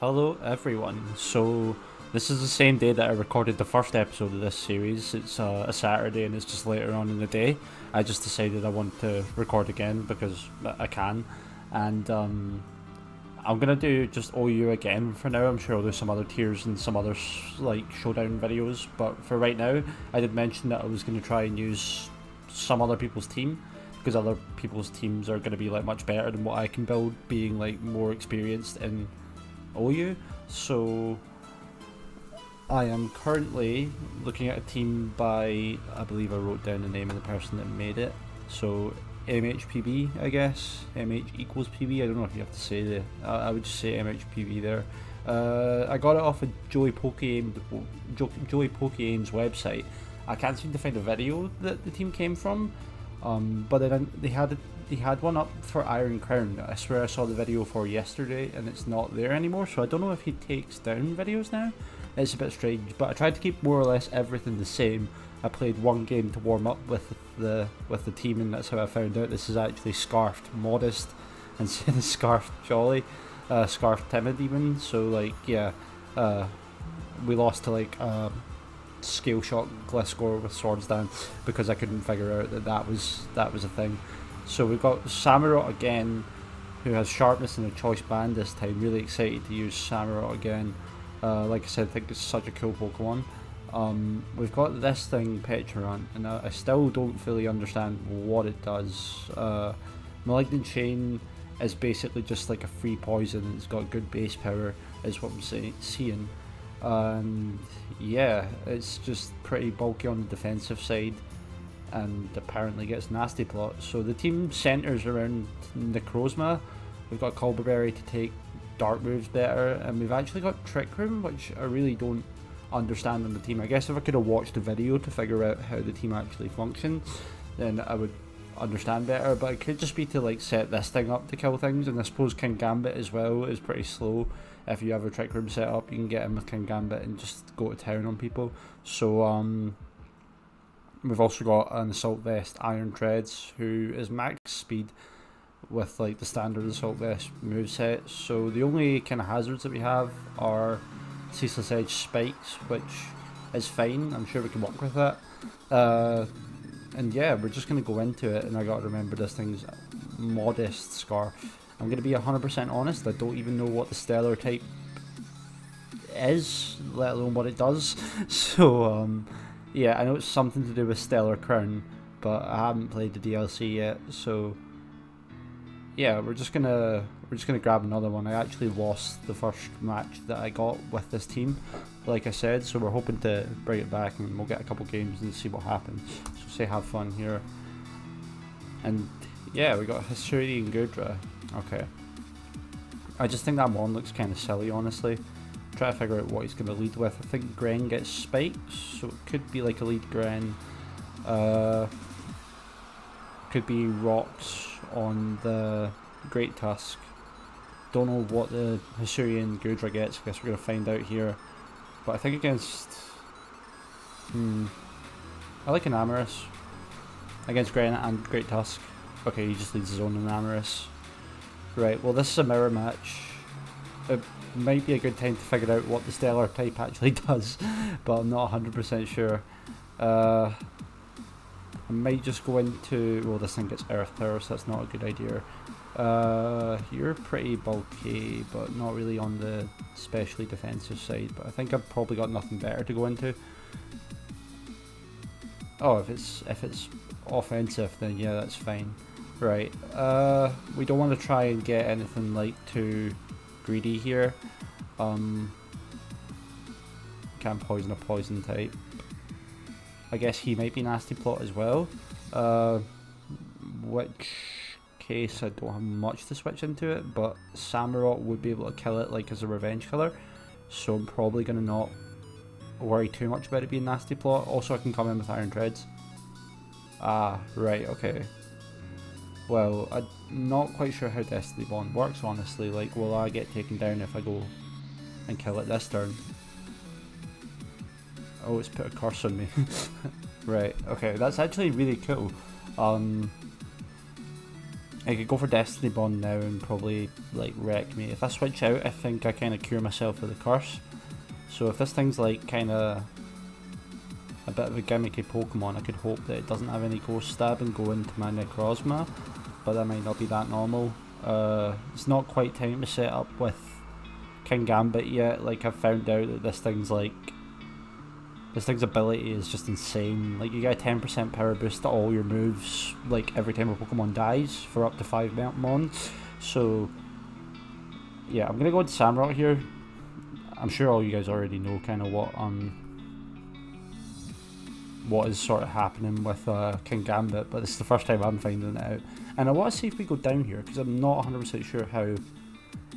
Hello everyone. So this is the same day that I recorded the first episode of this series. It's a Saturday and it's just later on in the day. I just decided I want to record again because I can, and I'm gonna do just OU again for now. I'm sure I'll do some other tiers and some other like showdown videos, but for right now, I did mention that I was gonna try and use some other people's team because other people's teams are gonna be like much better than what I can build, being like more experienced in OU. So I am currently looking at a team by, I believe I wrote down the name of the person that made it. So MHPB, I guess. MH equals PB. I don't know if you have to say the. I would just say MHPB there. I got it off of Joey Pokeaim's website. I can't seem to find a video that the team came from. But then they had one up for Iron Crown. I swear I saw the video for yesterday and it's not there anymore, so I don't know if he takes down videos now. It's a bit strange, but I tried to keep more or less everything the same. I played one game to warm up with the team, and that's how I found out this is actually Scarfed Modest instead of Scarfed Jolly, Scarfed Timid even. So like yeah, we lost to like scale shot Gliscor with swords down because I couldn't figure out that was a thing. So we've got Samurott again, who has sharpness and a choice band this time. Really excited to use Samurott again. Like I said, I think it's such a cool Pokemon. We've got this thing, Petrant, and I still don't fully understand what it does. Malignant Chain is basically just like a free poison. It's got good base power, is what I'm seeing. And yeah, it's just pretty bulky on the defensive side, and apparently gets nasty plot. So the team centres around Necrozma. We've got Culberberry to take dark moves better, and we've actually got Trick Room, which I really don't understand on the team. I guess if I could have watched the video to figure out how the team actually functions, then I would understand better, but it could just be to like set this thing up to kill things. And I suppose King Gambit as well is pretty slow. If you have a Trick Room set up, you can get him with King Gambit and just go to town on people. So we've also got an Assault Vest Iron Treads, who is max speed with like the standard Assault Vest moveset. So the only kind of hazards that we have are Ceaseless Edge Spikes, which is fine. I'm sure we can work with that. And yeah, we're just going to go into it, and I got to remember this thing's Modest Scarf. I'm going to be 100% honest, I don't even know what the Stellar type is, let alone what it does. So yeah, I know it's something to do with Stellar Crown, but I haven't played the DLC yet, so yeah, we're just gonna grab another one. I actually lost the first match that I got with this team, like I said, so we're hoping to bring it back and we'll get a couple games and see what happens. So say have fun here. And yeah, we got Hisuri and Gudra. Okay. I just think that one looks kind of silly, honestly. Try to figure out what he's going to lead with. I think Gren gets spikes, so it could be like a lead Gren. Could be rocks on the Great Tusk. Don't know what the Hisurian Gudra gets. I guess we're going to find out here. But I think against... I like an Amorous. Against Gren and Great Tusk. Okay, he just leads his own in Amorous. Right, well this is a mirror match. It might be a good time to figure out what the Stellar type actually does, but I'm not 100% sure. I might just go into... well, this thing gets Earth Power, so that's not a good idea. You're pretty bulky, but not really on the specially defensive side, but I think I've probably got nothing better to go into. Oh, if it's offensive, then yeah, that's fine. Right, we don't want to try and get anything like too greedy here. Can't poison a poison type. I guess he might be nasty plot as well. Which case I don't have much to switch into it, but Samurott would be able to kill it like as a revenge killer. So I'm probably gonna not worry too much about it being nasty plot. Also I can come in with Iron Treads. Ah, right, okay. Well, I'm not quite sure how Destiny Bond works, honestly. Like, will I get taken down if I go and kill it this turn? Oh, it's put a curse on me. Right, okay, that's actually really cool. I could go for Destiny Bond now and probably like wreck me. If I switch out, I think I kind of cure myself of the curse. So if this thing's like kind of a bit of a gimmicky Pokemon, I could hope that it doesn't have any Ghost Stab and go into my Necrozma, but that might not be that normal. It's not quite time to set up with King Gambit yet. Like, I've found out that this thing's ability is just insane. Like, you get a 10% power boost to all your moves, like, every time a Pokemon dies for up to 5 Mon. So, yeah, I'm gonna go into Samurott here. I'm sure all you guys already know kind of what is sort of happening with King Gambit, but this is the first time I'm finding it out. And I want to see if we go down here, because I'm not 100% sure how...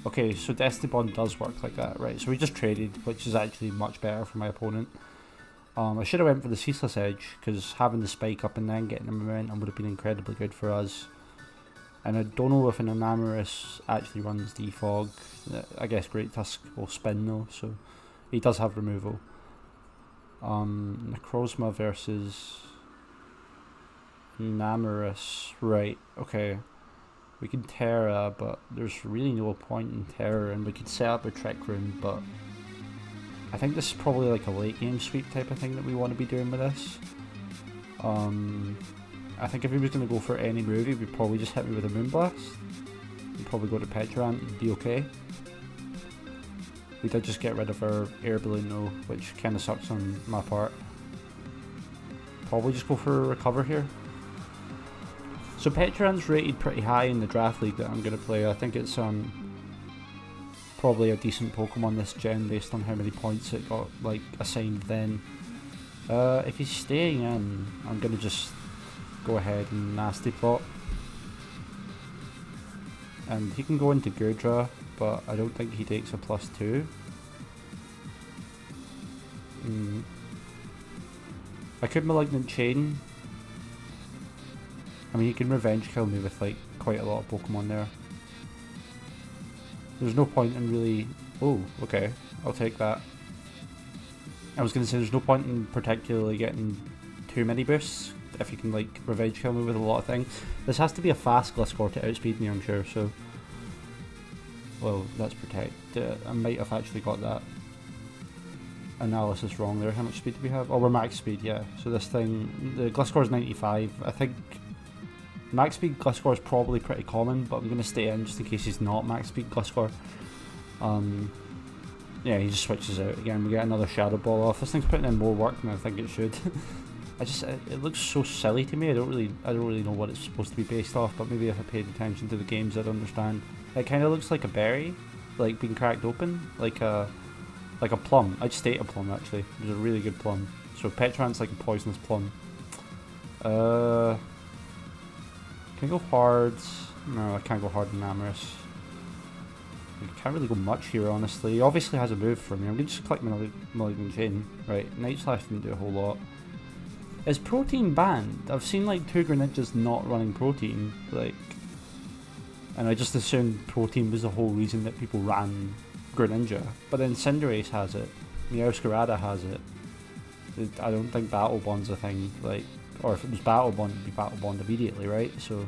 Okay, so Destiny Bond does work like that, right? So we just traded, which is actually much better for my opponent. I should have went for the Ceaseless Edge, because having the spike up and then getting the momentum would have been incredibly good for us. And I don't know if an Enamorus actually runs Defog. I guess Great Tusk will spin though, so he does have removal. Necrozma versus Enamorus, right, okay. We can Terra, but there's really no point in Terra, and we could set up a Trick Room, but I think this is probably like a late game sweep type of thing that we want to be doing with this. I think if he was going to go for any move, he would probably just hit me with a Moonblast. He'd probably go to Petrant and be okay. We did just get rid of our Air Balloon though, which kind of sucks on my part. Probably just go for a Recover here. So Petrant's rated pretty high in the draft league that I'm going to play. I think it's probably a decent Pokemon this gen based on how many points it got like assigned then. If he's staying in, I'm going to just go ahead and Nasty Plot. And he can go into Gurdra, but I don't think he takes a +2. I could Malignant Chain. I mean, he can Revenge Kill me with like quite a lot of Pokemon there. There's no point in really... Oh, okay, I'll take that. I was going to say there's no point in particularly getting too many boosts if you can like Revenge Kill me with a lot of things. This has to be a fast Gliscor to outspeed me, I'm sure, so... Well, that's Protect. I might have actually got that analysis wrong there. How much speed do we have? Oh, we're max speed, yeah. So this thing, the Gliscor is 95. I think max speed Gliscor is probably pretty common, but I'm going to stay in just in case he's not max speed Gliscor. Yeah, he just switches out again. We get another Shadow Ball off. This thing's putting in more work than I think it should. It looks so silly to me. I don't really know what it's supposed to be based off, but maybe if I paid attention to the games I'd understand. It kind of looks like a berry, like being cracked open, like a plum. I just ate a plum actually. It was a really good plum. So Petrant's like a poisonous plum. Can I go hard? No, I can't go hard in Enamorus. I can't really go much here, honestly. He obviously has a move for me. I'm going to just click Malignant Chain. Right, Night Slash didn't do a whole lot. Is Protein banned? I've seen like 2 Greninjas not running Protein, like, and I just assumed Protein was the whole reason that people ran Greninja. But then Cinderace has it, Meowscarada has it. I don't think Battle Bond's a thing, like, or if it was Battle Bond, it'd be Battle Bond immediately, right? So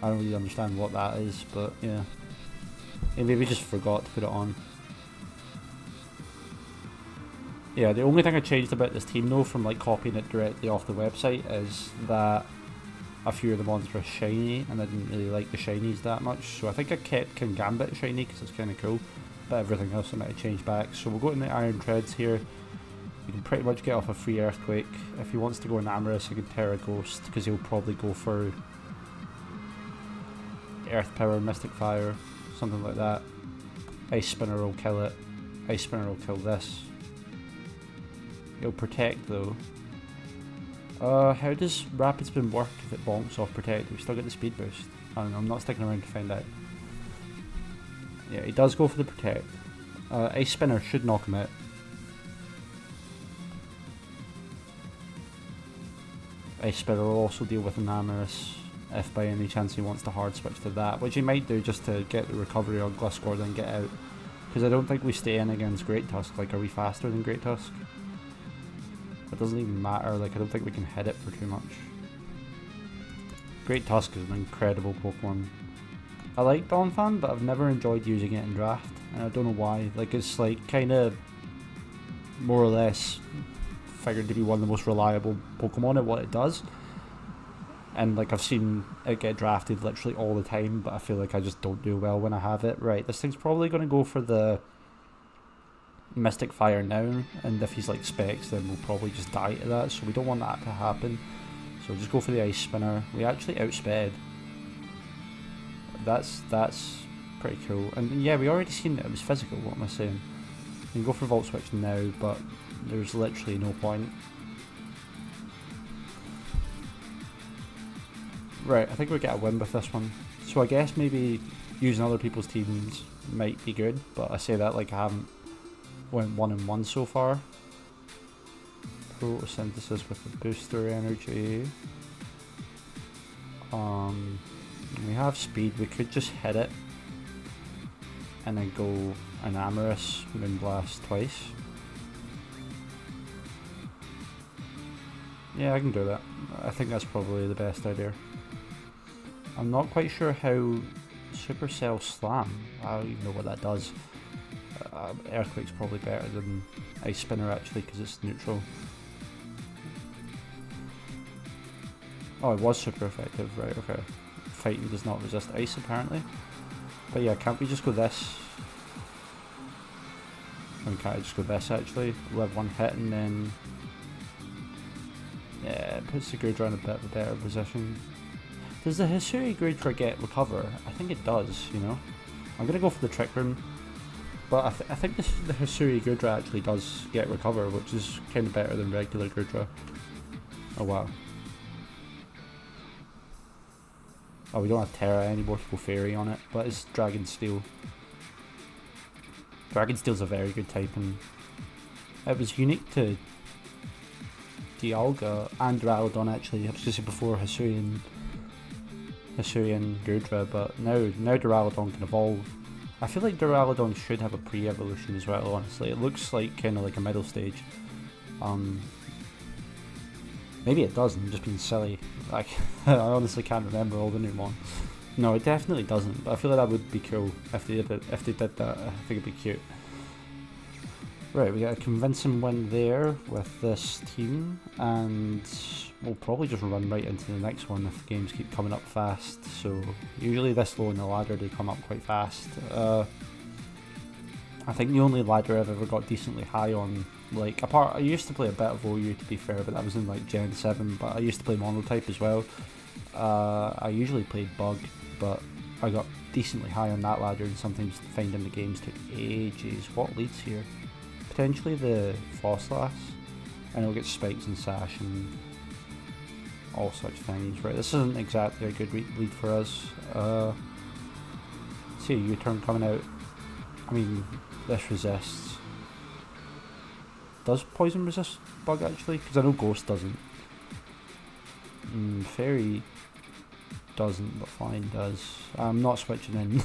I don't really understand what that is, but yeah. He maybe just forgot to put it on. Yeah, the only thing I changed about this team though from like copying it directly off the website is that a few of the mons were shiny and I didn't really like the shinies that much, so I think I kept King Gambit shiny because it's kind of cool, but everything else I might have changed back. So we'll go in the Iron Treads here. You can pretty much get off a free Earthquake. If he wants to go Enamorus, he can Terra Ghost because he'll probably go for Earth Power, Mystic Fire, something like that. Ice Spinner will kill it. Ice Spinner will kill this. It'll Protect though. How does Rapid Spin work if it bonks off Protect? We still get the speed boost. I don't know, I'm not sticking around to find out. Yeah, he does go for the Protect. Ice Spinner should knock him out. Ice Spinner will also deal with Enamorus if by any chance he wants to hard switch to that, which he might do just to get the recovery on Gliscor then get out. Because I don't think we stay in against Great Tusk. Like, are we faster than Great Tusk? It doesn't even matter, like I don't think we can hit it for too much. Great Tusk is an incredible Pokemon. I like Donphan, but I've never enjoyed using it in draft, and I don't know why. Like, it's like kind of more or less figured to be one of the most reliable Pokemon at what it does. And like I've seen it get drafted literally all the time, but I feel like I just don't do well when I have it. Right, this thing's probably going to go for the Mystic Fire now, and if he's like Specs, then we'll probably just die to that, so we don't want that to happen. So we'll just go for the Ice Spinner. We actually outsped. That's pretty cool. And yeah, we already seen that it was physical, what am I saying? We can go for Volt Switch now, but there's literally no point. Right, I think we'll get a win with this one. So I guess maybe using other people's teams might be good, but I say that like I haven't went 1-1 so far. Photosynthesis with the booster energy. We have speed, we could just hit it and then go an Amorous Moonblast twice. Yeah, I can do that. I think that's probably the best idea. I'm not quite sure how Supercell Slam, I don't even know what that does. Earthquake's probably better than Ice Spinner actually because it's neutral. Oh, it was super effective, right, okay. Fighting does not resist ice apparently. But yeah, can't we just go this? And can't I just go this actually? We'll have one hit and then... Yeah, it puts the Greydra in a bit of a better position. Does the Hisui Greydra get recover? I think it does, you know. I'm going to go for the Trick Room. But I think the Hisui Greydra actually does get recover, which is kind of better than regular Greydra. Oh wow. Oh, we don't have Terra anymore to go Fairy on it, but it's Dragon Steel. Dragon Steel's a very good type, and it was unique to Dialga and Duraludon actually. I was going to say before Hisuian Greydra, but now Duraludon can evolve. I feel like Duraludon should have a pre-evolution as well, honestly. It looks like kind of like a middle stage. Maybe it does, I'm just being silly. Like, I honestly can't remember all the new ones. No, it definitely doesn't, but I feel like that would be cool if they did that. I think it'd be cute. Right, we got a convincing win there with this team, and we'll probably just run right into the next one if games keep coming up fast. So usually this low in the ladder they come up quite fast. I think the only ladder I've ever got decently high on, like I used to play a bit of OU to be fair, but that was in like Gen 7, but I used to play Monotype as well. I usually played Bug, but I got decently high on that ladder, and sometimes finding the games took ages. What leads here? Potentially the Fosslas, and it'll get Spikes and Sash and all such things. Right, this isn't exactly a good lead for us. See a U-turn coming out. I mean, this resists. Does Poison resist Bug actually? Because I know Ghost doesn't. Fairy doesn't, but Flying does. I'm not switching in.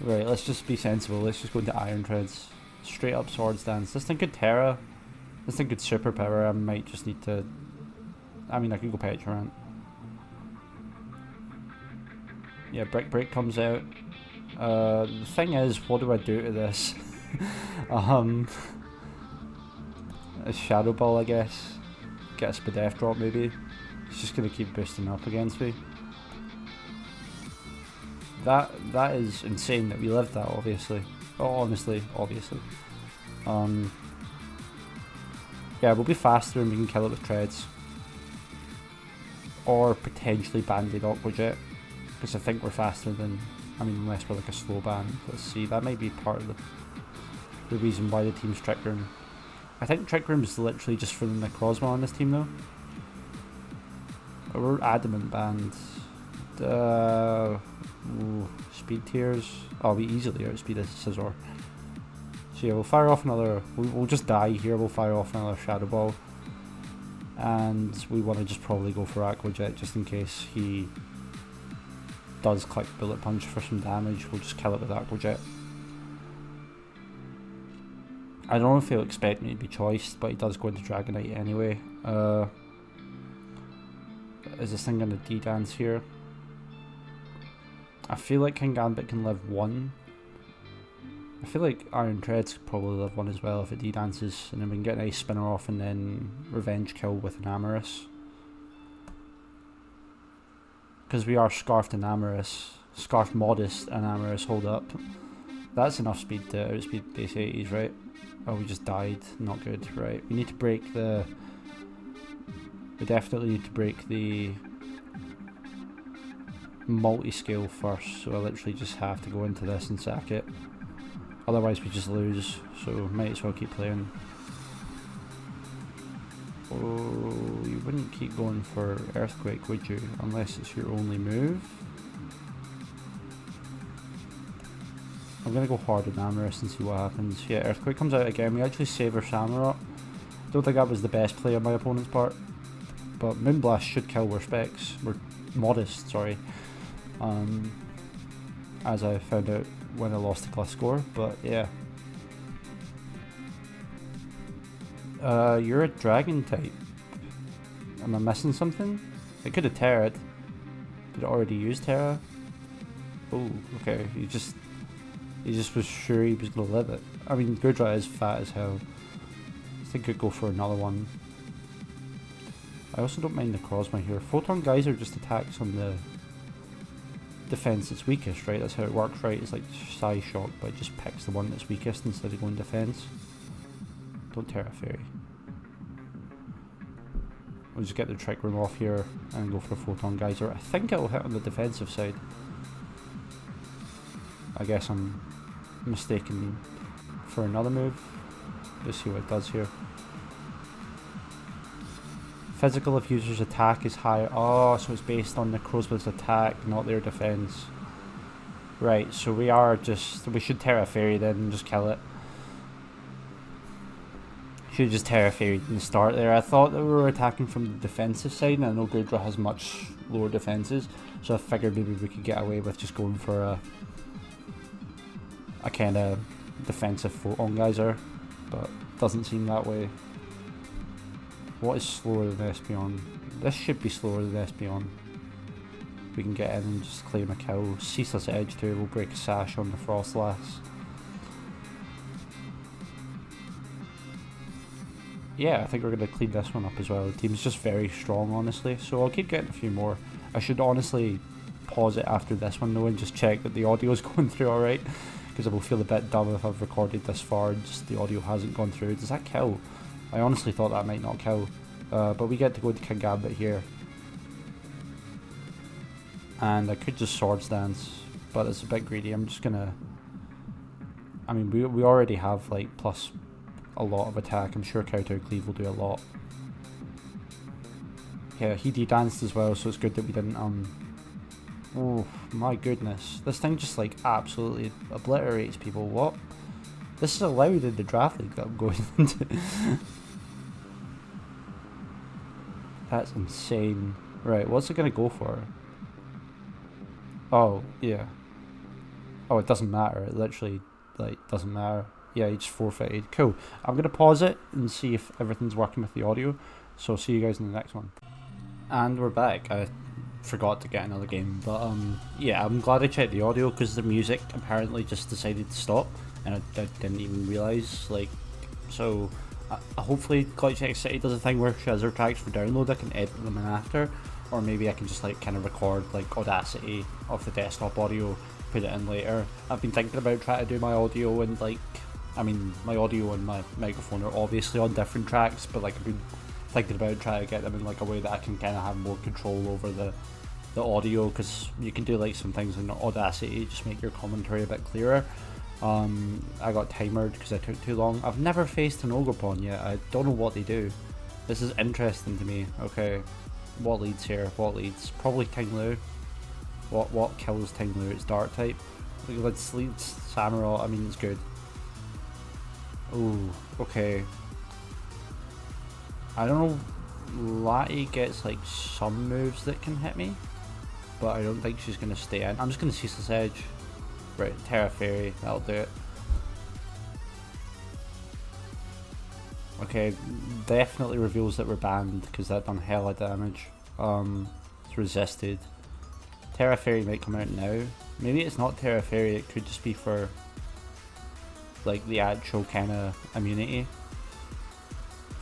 Right, let's just be sensible. Let's just go into Iron Treads. Straight up Swords Dance. This thing could Terra. This thing could Superpower. I might just need to... I mean, I could go Petulant. Yeah, Brick Break comes out. The thing is, what do I do to this? A Shadow Ball, I guess. Get a Spadef drop, maybe. It's just going to keep boosting up against me. That is insane that we lived that, obviously. Oh, honestly, obviously. Yeah, we'll be faster and we can kill it with Treads. Or potentially Band-Aid Aqua Jet. Because I think we're faster than... I mean, unless we're like a slow band. Let's see, that might be part of the reason why the team's Trick Room. I think Trick Room is literally just for the Necrozma on this team though. We're Adamant Band. Speed Tears. Oh, we easily outspeed a Scizor. So yeah, we'll fire off another... We'll just die here, we'll fire off another Shadow Ball. And we want to just probably go for Aqua Jet just in case he does click Bullet Punch for some damage. We'll just kill it with Aqua Jet. I don't know if he'll expect me to be choiced, but he does go into Dragonite anyway. Is this thing going to D-Dance here? I feel like King Gambit can live 1. I feel like Iron Treads could probably live 1 as well if it de-dances, and then we can get an Ice Spinner off and then Revenge Kill with an Amorous. Because we are Scarfed and Amorous. Scarfed Modest and Amorous hold up. That's enough speed to outspeed base 80s, right? Oh, we just died. Not good, right. We need to break the... We definitely need to break the multi-scale first, so I literally just have to go into this and sack it. Otherwise we just lose, so might as well keep playing. Oh, you wouldn't keep going for Earthquake, would you? Unless it's your only move. I'm gonna go hard on Amorous and see what happens. Yeah, Earthquake comes out again. We actually save our Samurott. Don't think that was the best play on my opponent's part. But Moonblast should kill our specs. We're Modest, sorry. As I found out when I lost the class score, but yeah. You're a dragon type. Am I missing something? It could have Terra'd. Did it already use Terra? Oh, okay. He just was sure he was gonna live it. I mean, Gudra is fat as hell. I think I'd go for another one. I also don't mind Necrozma here. Photon Geyser just attacks on the defense that's weakest, right? That's how it works, right? It's like Psy Shock, but it just picks the one that's weakest instead of going defense. Don't Terra Fairy. We'll just get the Trick Room off here and go for a Photon Geyser. I think it'll hit on the defensive side. I guess I'm mistaken for another move. Let's see what it does here. Physical if user's attack is higher. Oh, so it's based on Necrozma's attack, not their defense. Right, so we should Terra Fairy then and just kill it. Should have just Terra Fairy in the start there. I thought that we were attacking from the defensive side, and I know Gudra has much lower defenses, so I figured maybe we could get away with just going for a kind of defensive Photon Geyser, but doesn't seem that way. What is slower than Espeon? This should be slower than Espeon. We can get in and just claim a kill. Ceaseless Edge too, we'll break a sash on the Frostlass. Yeah, I think we're going to clean this one up as well. The team's just very strong, honestly, so I'll keep getting a few more. I should honestly pause it after this one though and just check that the audio is going through alright, because I will feel a bit dumb if I've recorded this far and just the audio hasn't gone through. Does that kill? I honestly thought that might not kill, but we get to go to King Gambit here. And I could just Swords Dance, but it's a bit greedy. I'm just gonna... I mean, we already have like plus a lot of attack. I'm sure Kowtow Cleave will do a lot. Yeah, he de-danced as well, so it's good that we didn't... Oh my goodness. This thing just like absolutely obliterates people. What? This is allowed in the draft league that I'm going into. That's insane. Right, what's it gonna go for? Oh, yeah. Oh, it doesn't matter. It literally, like, doesn't matter. Yeah, he just forfeited. Cool. I'm gonna pause it and see if everything's working with the audio. So, see you guys in the next one. And we're back. I forgot to get another game. But, yeah, I'm glad I checked the audio because the music apparently just decided to stop. And I didn't even realise, like, so hopefully Clutch X City does a thing where she has her tracks for download, I can edit them in after, or maybe I can just like kind of record like Audacity off the desktop audio, put it in later. I've been thinking about trying to do my audio and like, I mean my audio and my microphone are obviously on different tracks, but like I've been thinking about trying to get them in like a way that I can kind of have more control over the audio, because you can do like some things in Audacity, just make your commentary a bit clearer. I got timered because I took too long. I've never faced an Ogerpon yet. I don't know what they do. This is interesting to me. Okay, what leads here? What leads? Probably Ting Lu. What kills Ting Lu? It's Dark type. Let's lead Samurott. I mean, it's good. Ooh, okay. I don't know. Lati gets like some moves that can hit me, but I don't think she's gonna stay in. I'm just gonna Ceaseless Edge. Right, Terra Fairy, that'll do it. Okay, definitely reveals that we're banned because that done hella damage. It's resisted. Terra Fairy might come out now. Maybe it's not Terra Fairy, it could just be for like the actual kind of immunity.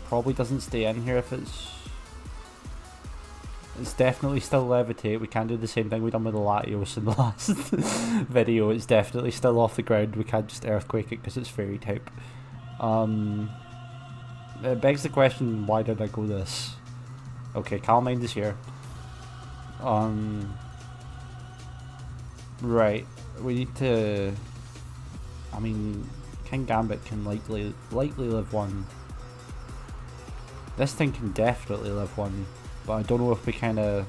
Probably doesn't stay in here if it's definitely still Levitate. We can't do the same thing we done with the Latios in the last video. It's definitely still off the ground. We can't just Earthquake it because it's Fairy type. It begs the question, why did I go this? Okay, Calm Mind is here. Right, we need to... I mean, King Gambit can likely live one. This thing can definitely live one. But I don't know if we kind of...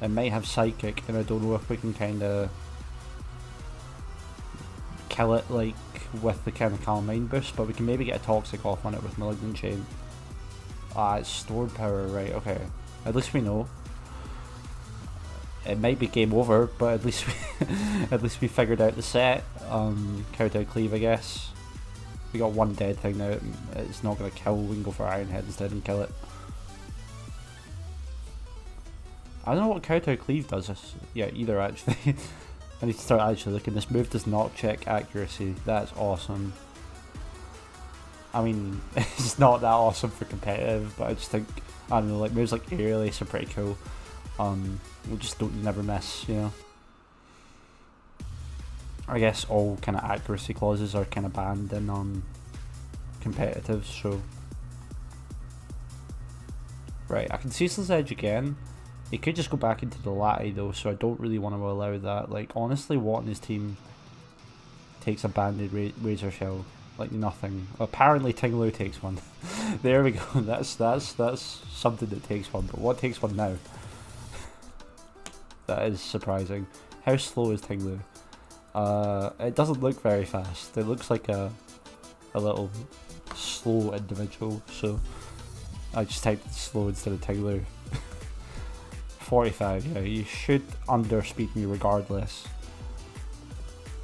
It might have Psychic, and I don't know if we can kind of kill it like with the kind of Calm Mind boost, but we can maybe get a Toxic off on it with Malignant Chain. Ah, it's stored power, right, okay. At least we know. It might be game over, but at least we figured out the set. Kowtow Cleave, I guess. We got one dead thing now. It's not going to kill. We can go for Iron Head instead and kill it. I don't know what Kowtow Cleave does. Yeah, either actually. I need to start actually looking. This move does not check accuracy. That's awesome. I mean, it's not that awesome for competitive, but I just think, I don't know, like moves like Aerial Ace are pretty cool. We just don't never miss, you know. I guess all kind of accuracy clauses are kind of banned in competitive, so. Right, I can Ceaseless Edge again. He could just go back into the Lati though, so I don't really want to allow that. Like, honestly, what in his team takes a banded Razor Shell? Like nothing. Apparently Tinglu takes one. There we go. That's something that takes one. But what takes one now? That is surprising. How slow is Tinglu? It doesn't look very fast. It looks like a little slow individual. So I just typed slow instead of Tinglu. 45. Yeah, you should underspeed me regardless.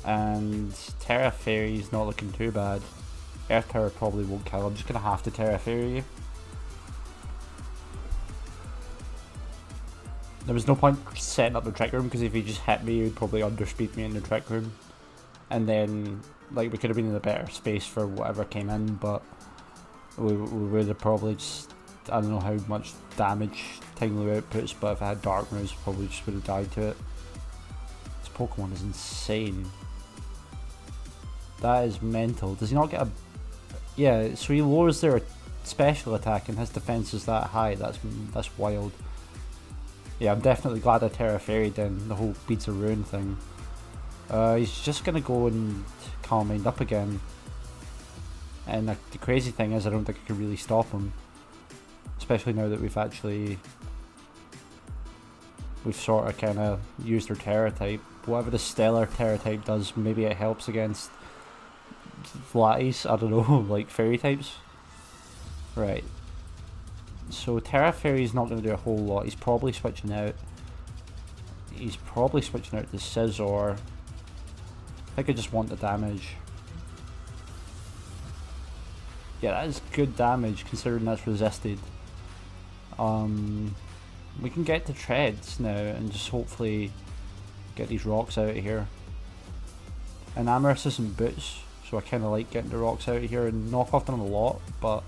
And Terra Fairy's not looking too bad. Earth Tower probably won't kill. I'm just gonna have to Terra Fairy you. There was no point setting up the Trick Room because if he just hit me, he would probably underspeed me in the Trick Room. And then, like, we could have been in a better space for whatever came in, but we would have probably just, I don't know how much damage Tinglu outputs, but if I had Dark Moves, probably just would have died to it. This Pokemon is insane. That is mental. Does he not get a... Yeah, so he lowers their special attack and his defense is that high. That's wild. Yeah, I'm definitely glad I Terra Fairyed in the whole Beads of Ruin thing. He's just gonna go and Calm Mind up again. And the crazy thing is I don't think I can really stop him. Especially now that we've sort of kind of used our Terra type. Whatever the Stellar Terra type does, maybe it helps against Latis, I don't know, like Fairy types. Right. So Terra Fairy's not going to do a whole lot. He's probably switching out. He's probably switching out to Scizor. I think I just want the damage. Yeah, that is good damage considering that's resisted. We can get to Treads now and just hopefully get these rocks out of here. And Amorous isn't boots, so I kind of like getting the rocks out of here and knock off them a lot, but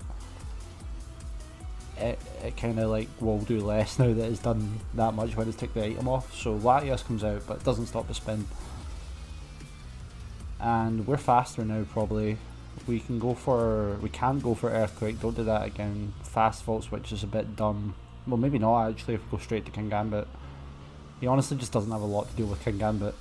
it kind of like will do less now that it's done that much when it's took the item off. So Latias comes out, but it doesn't stop the spin. And we're faster now probably. We can't go for Earthquake, don't do that again. Fast Volt Switch is a bit dumb. Well, maybe not actually if we go straight to King Gambit. He honestly just doesn't have a lot to do with King Gambit.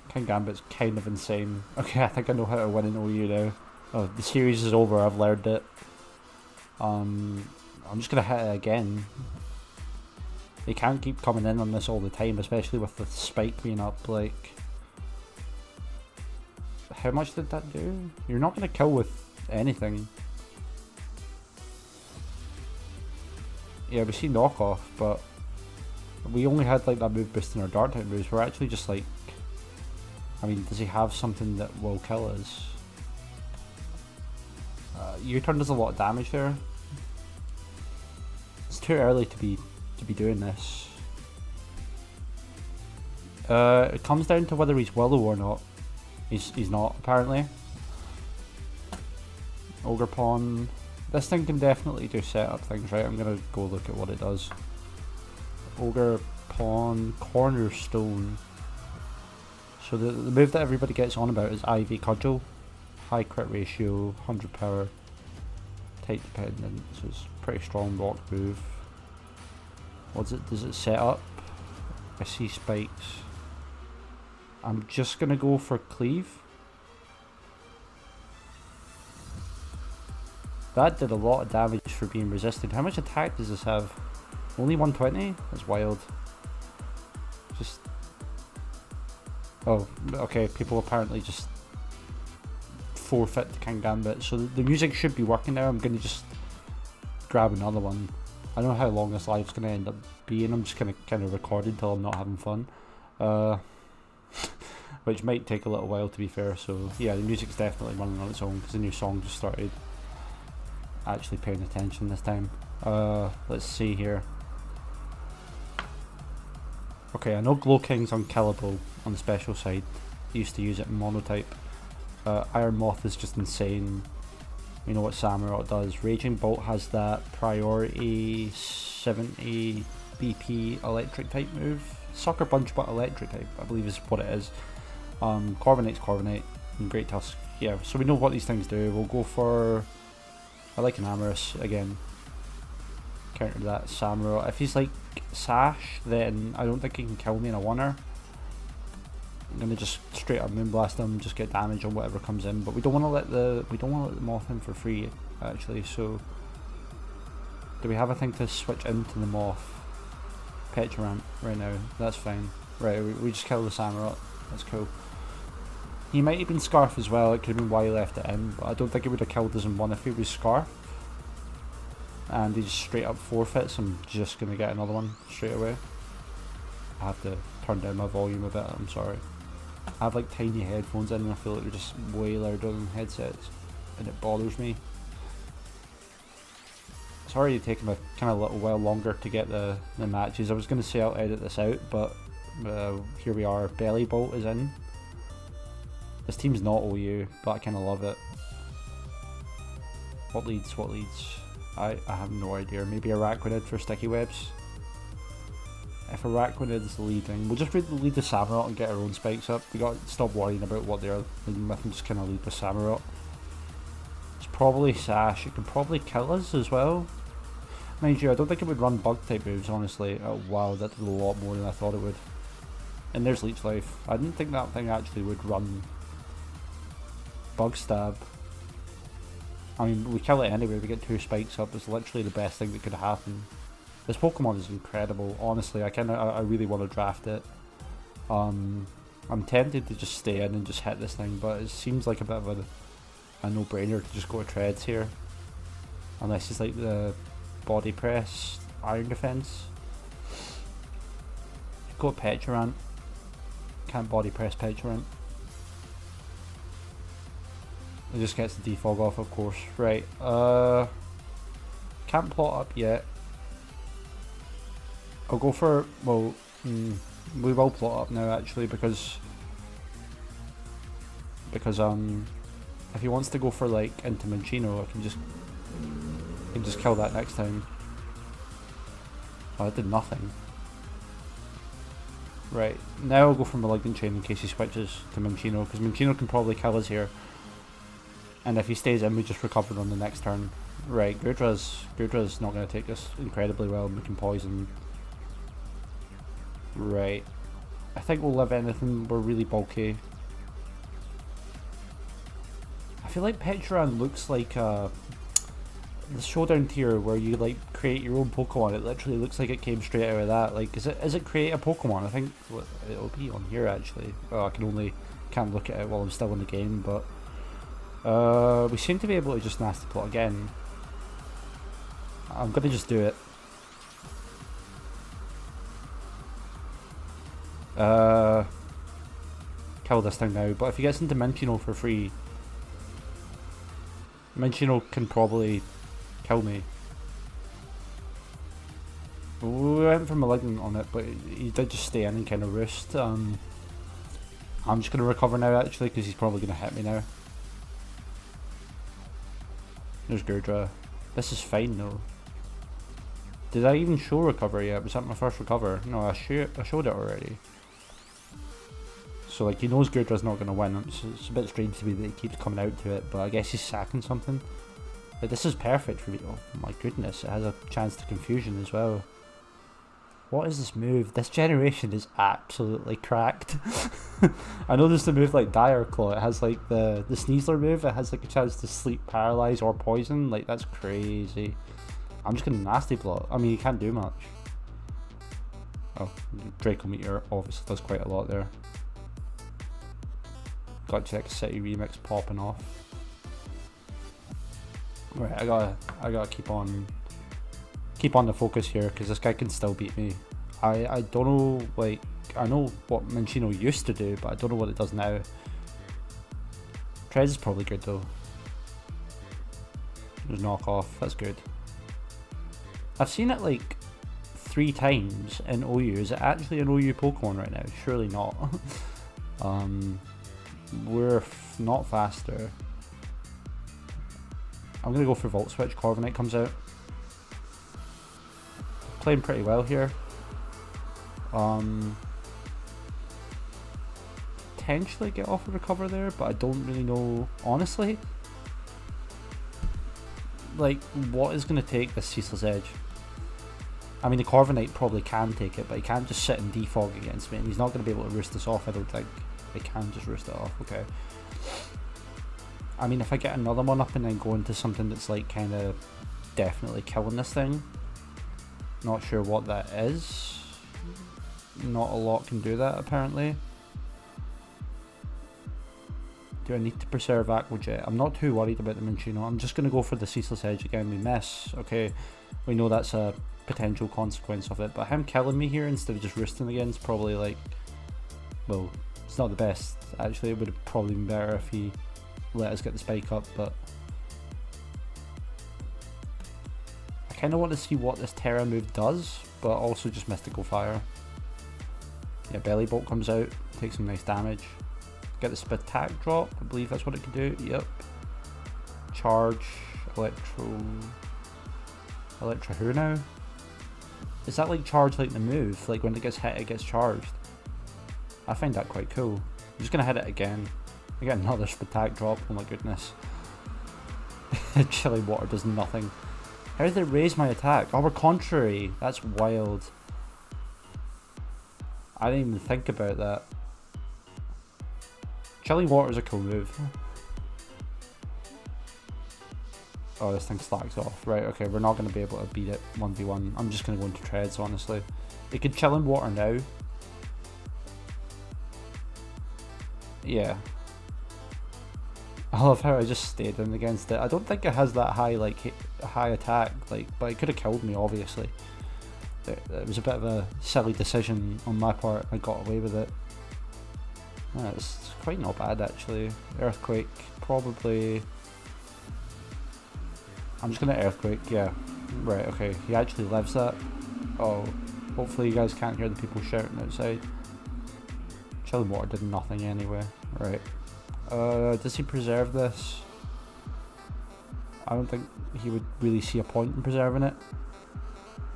King Gambit's kind of insane. Okay, I think I know how to win an OU now. Oh, the series is over, I've learned it. I'm just gonna hit it again. They can't keep coming in on this all the time, especially with the spike being up, like... How much did that do? You're not gonna kill with anything. Yeah, we see knockoff, but we only had like that move boost in our Dark type moves. We're actually just like... I mean, does he have something that will kill us? U-turn does a lot of damage there. It's too early to be doing this. It comes down to whether he's Willow or not. He's not, apparently. Ogre Pawn. This thing can definitely do setup things, right? I'm gonna go look at what it does. Ogre Pawn, Cornerstone. So the move that everybody gets on about is Ivy Cudgel. High crit ratio, 100 power, tight dependent, so it's a pretty strong rock move. Does it set up? I see spikes. I'm just gonna go for cleave. That did a lot of damage for being resisted. How much attack does this have? Only 120? That's wild. Just... oh, okay, people apparently just forfeit the King Gambit. So the music should be working now. I'm gonna just grab another one. I don't know how long this live's gonna end up being. I'm just gonna kind of record until I'm not having fun. Which might take a little while, to be fair. So yeah, the music's definitely running on its own because the new song just started. Actually paying attention this time. Let's see here. Okay, I know Glow King's unkillable on the special side. I used to use it in monotype. Iron Moth is just insane. We know what Samurott does. Raging Bolt has that priority 70 BP electric type move. Sucker Punch but electric type, I believe is what it is. Corviknight's Corviknight and Great Tusk. Yeah, so we know what these things do. We'll go for... I like an Amorous again. Counter that Samurott. If he's like Sash, then I don't think he can kill me in a oneer. I'm gonna just straight up Moonblast him, just get damage on whatever comes in. But we don't want to let the Moth in for free, actually. So, do we have a thing to switch into the Moth? Petulant right now. That's fine. Right, we just kill the Samurott. That's cool. He might have been Scarf as well. It could have been why he left it in, but I don't think it would have killed us in one if he was Scarf. And he just straight up forfeits. I'm just gonna get another one straight away. I have to turn down my volume a bit. I'm sorry. I have like tiny headphones in and I feel like they're just way louder than headsets, and it bothers me. It's already taken a kind of little while longer to get the matches. I was going to say I'll edit this out, but here we are. Belly Bolt is in. This team's not OU, but I kind of love it. What leads? What leads? I have no idea. Maybe Araquanid for sticky webs. If Araquanid is leading, we'll just lead the Samurott and get our own spikes up. We got to stop worrying about what they're leading with and just kind of lead with Samurott. It's probably Sash. It can probably kill us as well. Mind you, I don't think it would run bug type moves, honestly. Oh wow, that did a lot more than I thought it would. And there's Leech Life. I didn't think that thing actually would run Bug Stab. I mean, we kill it anyway, we get 2 spikes up. It's literally the best thing that could happen. This Pokemon is incredible, honestly. I really want to draft it. I'm tempted to just stay in and just hit this thing, but it seems like a bit of a no-brainer to just go to Treads here. Unless it's like the Body Press Iron Defense. Go Petulant. Can't Body Press Petulant. It just gets the defog off, of course. Right, can't plot up yet. I'll go for, well, we will plot up now actually because if he wants to go for like into Minccino, I can just kill that next time. Oh, that did nothing. Right, now I'll go for Malignant Chain in case he switches to Minccino, because Minccino can probably kill us here. And if he stays in, we just recover on the next turn. Right, Gudra's not going to take this incredibly well, we can poison. Right, I think we'll live anything, we're really bulky. I feel like Petulant looks like the showdown tier where you like create your own Pokemon. It literally looks like it came straight out of that. Like, is it create a Pokemon? I think it'll be on here actually. Oh, I can't look at it while I'm still in the game, but we seem to be able to just nasty plot again. I'm gonna just do it. Kill this thing now, but if he gets into Minccino for free, Minccino can probably kill me. We went for Malignant on it, but he did just stay in and kind of roost. I'm just going to recover now actually, because he's probably going to hit me now. There's Gurdra. This is fine though. Did I even show recover yet? Was that my first recover? No, I showed it already. So like he knows Gurdra's not going to win. It's a bit strange to me that he keeps coming out to it, but I guess he's sacking something. Like this is perfect for me. Oh my goodness, it has a chance to confusion as well. What is this move? This generation is absolutely cracked. I know there's the move like Dire Claw. It has like the Sneasler move. It has like a chance to sleep, paralyze, or poison. Like that's crazy. I'm just gonna nasty block. I mean, you can't do much. Oh, Draco Meteor obviously does quite a lot there. Got Check City remix popping off. Right, I gotta keep on the focus here because this guy can still beat me. I don't know, like I know what Minccino used to do, but I don't know what it does now. Trez is probably good though. There's knockoff, that's good. I've seen it like 3 times in OU. Is it actually an OU Pokemon right now? Surely not. We're not faster. I'm gonna go for Volt Switch. Corviknight comes out. Playing pretty well here. Potentially get off a recover there, but I don't really know. Honestly, like what is gonna take this Ceaseless Edge? I mean, the Corviknight probably can take it, but he can't just sit and defog against me, and he's not going to be able to roost this off, I don't think. He can just roost it off, okay. I mean, if I get another one up and then go into something that's like kind of definitely killing this thing, not sure what that is. Not a lot can do that, apparently. Do I need to preserve Aqua Jet? I'm not too worried about the Minccino. I'm just going to go for the Ceaseless Edge again. We miss, okay. We know that's a potential consequence of it, but him killing me here instead of just roosting again is probably like, well, it's not the best actually. It would have probably been better if he let us get the spike up, but I kind of want to see what this Terra move does, but also just Mystical Fire. Yeah, Belly Bolt comes out, takes some nice damage. Get the Spatak drop, I believe that's what it can do. Yep. Charge, Electro who now? Is that like charge like the move? Like when it gets hit, it gets charged? I find that quite cool. I'm just gonna hit it again. I get another Spatak drop, oh my goodness. Chilly Water does nothing. How did they raise my attack? Oh, we're contrary. That's wild. I didn't even think about that. Chilly Water is a cool move. Oh, this thing slacks off. Right, okay, we're not going to be able to beat it 1v1. I'm just going to go into Treads, honestly. It could chill in water now. Yeah. I love how I just stayed in against it. I don't think it has that high, like, high attack, like, but it could have killed me, obviously. It was a bit of a silly decision on my part. I got away with it. Yeah, it's quite not bad, actually. Earthquake, probably... I'm just gonna Earthquake, yeah. Right, okay. He actually lives that. Oh, hopefully you guys can't hear the people shouting outside. Chilling Water did nothing anyway. Right. Does he preserve this? I don't think he would really see a point in preserving it.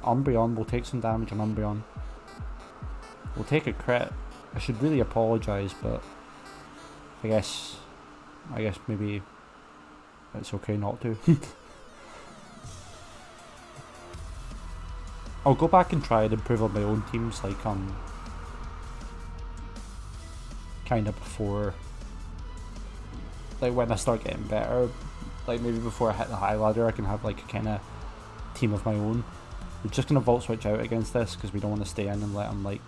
Umbreon, we'll take some damage on Umbreon. We'll take a crit. I should really apologise, but I guess maybe it's okay not to. I'll go back and try and improve on my own teams, like kind of before, like when I start getting better, like maybe before I hit the high ladder, I can have like a kind of team of my own. We're just gonna Volt Switch out against this because we don't want to stay in and let him, like,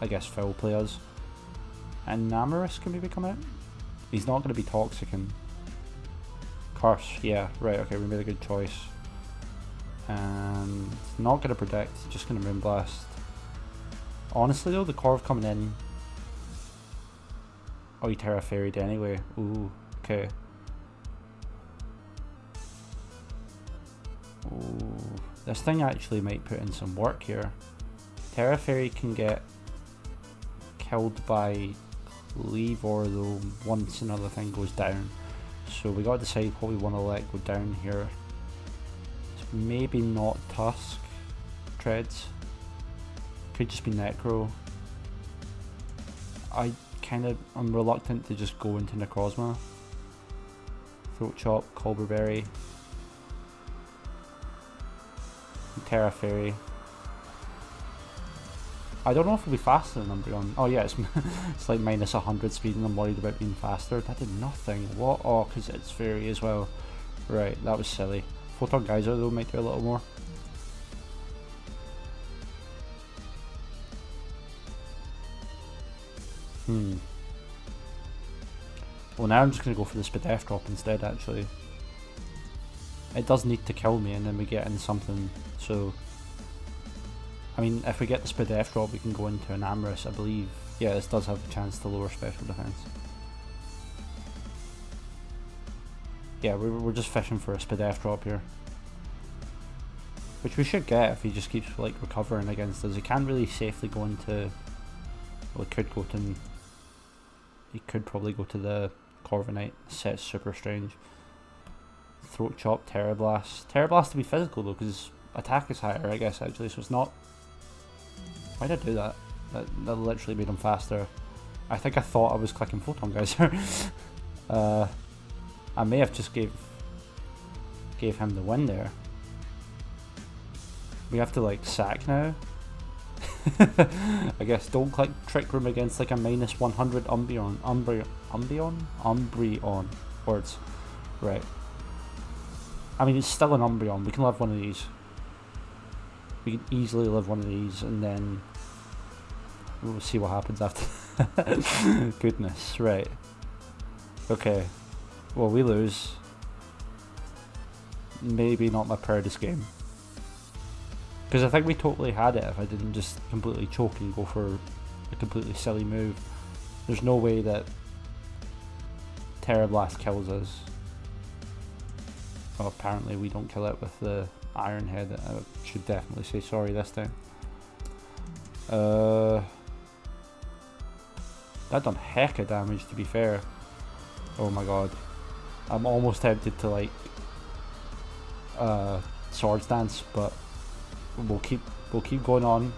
I guess, foul play us. And Namorous can maybe come out. He's not gonna be toxic and Curse. Yeah, right. Okay, we made a good choice. And not gonna predict, just gonna Moonblast. Honestly though, the Corv coming in. Oh, he Terra Fairy'd anyway. Ooh, okay. Ooh. This thing actually might put in some work here. Terra Fairy can get killed by Cleavor though once another thing goes down. So we got to decide what we want to let go down here. It's maybe not Tusk Treads. Could just be Necro. I'm reluctant to just go into Necrozma. Throat Chop, Colberberry, Terra Fairy. I don't know if it'll be faster than Umbreon. Oh yeah, it's like minus 100 speed and I'm worried about being faster. That did nothing. What? Oh, because it's Fairy as well. Right, that was silly. Photon Geyser though might do a little more. Well, now I'm just going to go for the Spadef drop instead, actually. It does need to kill me and then we get in something, so... I mean, if we get the Spadef drop we can go into an Amorous, I believe. Yeah, this does have a chance to lower special defense. Yeah, we're just fishing for a Spadef drop here. Which we should get if he just keeps like recovering against us. He can't really safely go into... Well, he could go to... He could probably go to the Corviknight. Set's super strange. Throat Chop, Terra Blast. Terra Blast to be physical though, because his attack is higher, I guess, actually, so it's not... Why did I do that? That literally made him faster. I think I thought I was clicking Photon Geyser. I may have just gave him the win there. We have to like sack now. I guess don't click Trick Room against like a minus 100 Umbreon words. Right. I mean, it's still an Umbreon. We can live one of these. We can easily live one of these and then we'll see what happens after. Goodness, right. Okay. Well, we lose. Maybe not my proudest game. Because I think we totally had it if I didn't just completely choke and go for a completely silly move. There's no way that Terra Blast kills us. Well, apparently we don't kill it with the Iron Head. I should definitely say sorry this time. That done heck of damage, to be fair. Oh my god. I'm almost tempted to like Swords Dance, but we'll keep going on.